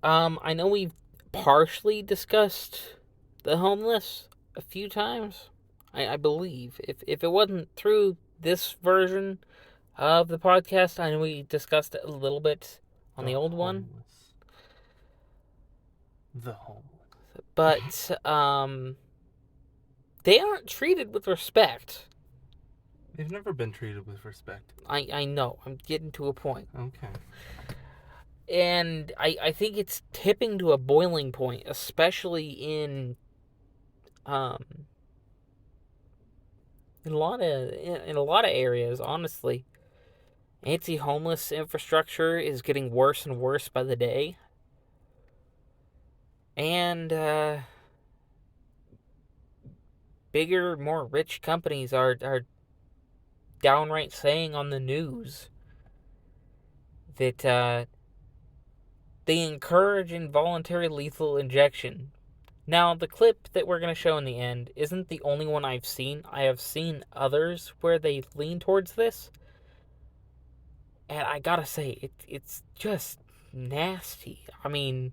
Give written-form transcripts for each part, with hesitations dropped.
I know we've partially discussed the homeless a few times. I believe. If it wasn't through this version of the podcast, I know we discussed it a little bit on The the old one. homeless. The homeless. But they aren't treated with respect. They've never been treated with respect. I know. I'm getting to a point. Okay. And I think it's tipping to a boiling point, especially um in a lot of areas, honestly. Anti-homeless infrastructure is getting worse and worse by the day. And bigger, more rich companies are downright saying on the news that they encourage involuntary lethal injection. Now, the clip that we're going to show in the end isn't the only one I've seen. I have seen others where they lean towards this. And I gotta say, it's just nasty. I mean,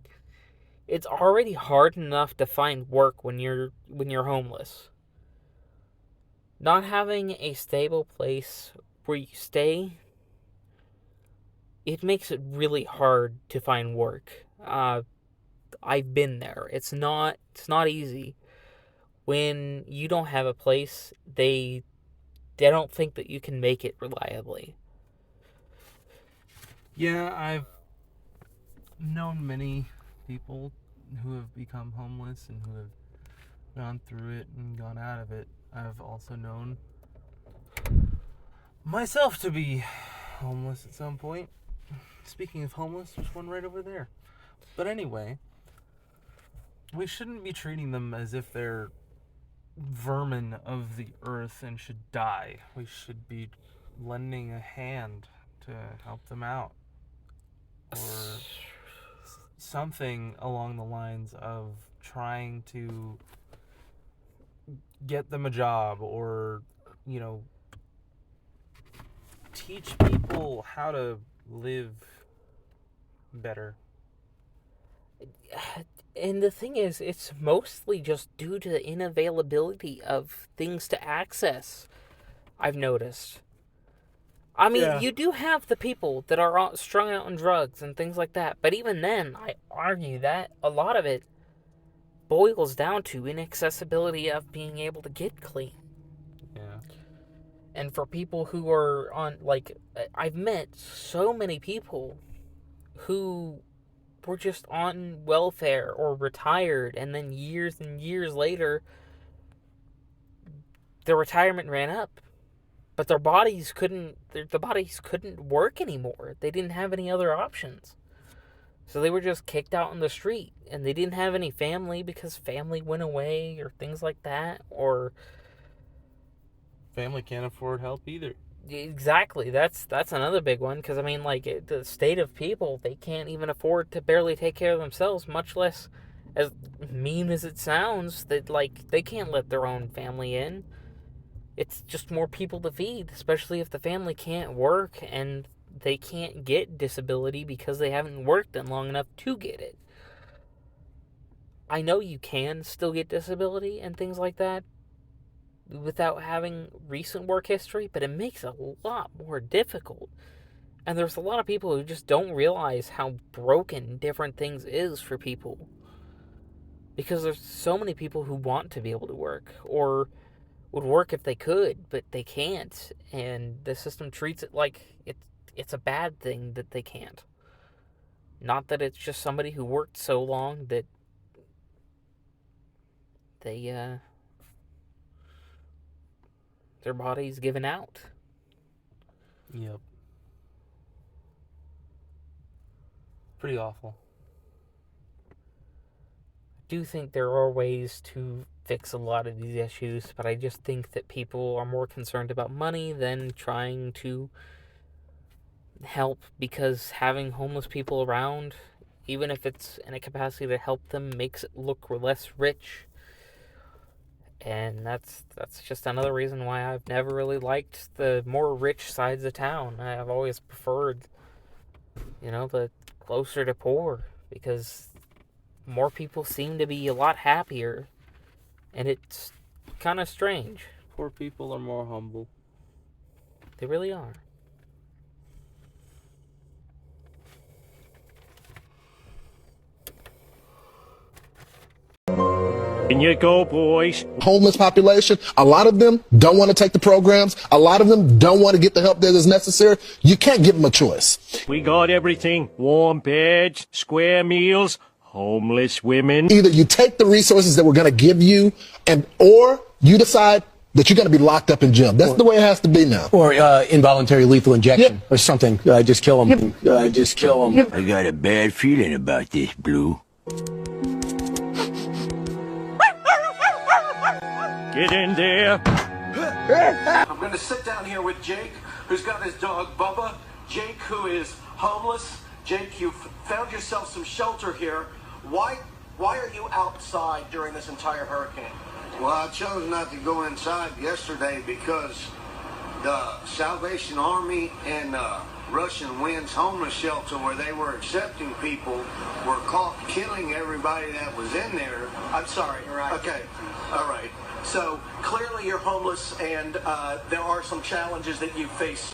it's already hard enough to find work when you're homeless. Not having a stable place where you stay, it makes it really hard to find work. I've been there. It's not easy. When you don't have a place, they don't think that you can make it reliably. Yeah, I've known many people who have become homeless and who have gone through it and gone out of it. I've also known myself to be homeless at some point. Speaking of homeless, there's one right over there. But anyway, we shouldn't be treating them as if they're vermin of the earth and should die. We should be lending a hand to help them out. Or something along the lines of trying to get them a job or, teach people how to live better. And the thing is, it's mostly just due to the inavailability of things to access, I've noticed. I mean, Yeah. you do have the people that are strung out on drugs and things like that, but even then, I argue that a lot of it boils down to inaccessibility of being able to get clean. Yeah. And for people who are on, like, I've met so many people who were just on welfare or retired, and then years and years later, their retirement ran up, but the bodies couldn't work anymore. They didn't have any other options. So they were just kicked out in the street, and they didn't have any family because family went away or things like that. Or Family can't afford help either. exactly, that's another big one, because I mean, like, the state of people, they can't even afford to barely take care of themselves, much less, as mean as it sounds, that, like, they can't let their own family in. It's just more people to feed, especially if the family can't work and they can't get disability because they haven't worked in long enough to get it. I know you can still get disability and things like that without having recent work history, but it makes it a lot more difficult. And there's a lot of people who just don't realize how broken different things is for people. Because there's so many people who want to be able to work, or would work if they could, but they can't, and the system treats it like it's a bad thing that they can't. Not that it's just somebody who worked so long that they their body's given out. Yep. Pretty awful. I do think there are ways to fix a lot of these issues, but I just think that people are more concerned about money than trying to help, because having homeless people around, even if it's in a capacity to help them, makes it look less rich. And that's just another reason why I've never really liked the more rich sides of town. I've always preferred, the closer to poor because more people seem to be a lot happier, and it's kind of strange. Poor people are more humble. They really are. In you go, boys. Homeless population, a lot of them don't want to take the programs. A lot of them don't want to get the help that is necessary. You can't give them a choice. We got everything. Warm beds, square meals, homeless women. Either you take the resources that we're going to give you, or you decide that you're going to be locked up in jail. That's the way it has to be now. Or involuntary lethal injection or something. Just kill them. Just kill them. I got a bad feeling about this, Blue. Get in there. I'm going to sit down here with Jake, who's got his dog Bubba. Jake, who is homeless. Jake, you've found yourself some shelter here. Why are you outside during this entire hurricane? Well, I chose not to go inside yesterday because the Salvation Army and Russian Winds homeless shelter, where they were accepting people, were caught killing everybody that was in there. I'm sorry. Right. Okay. All right. So clearly you're homeless, and there are some challenges that you face.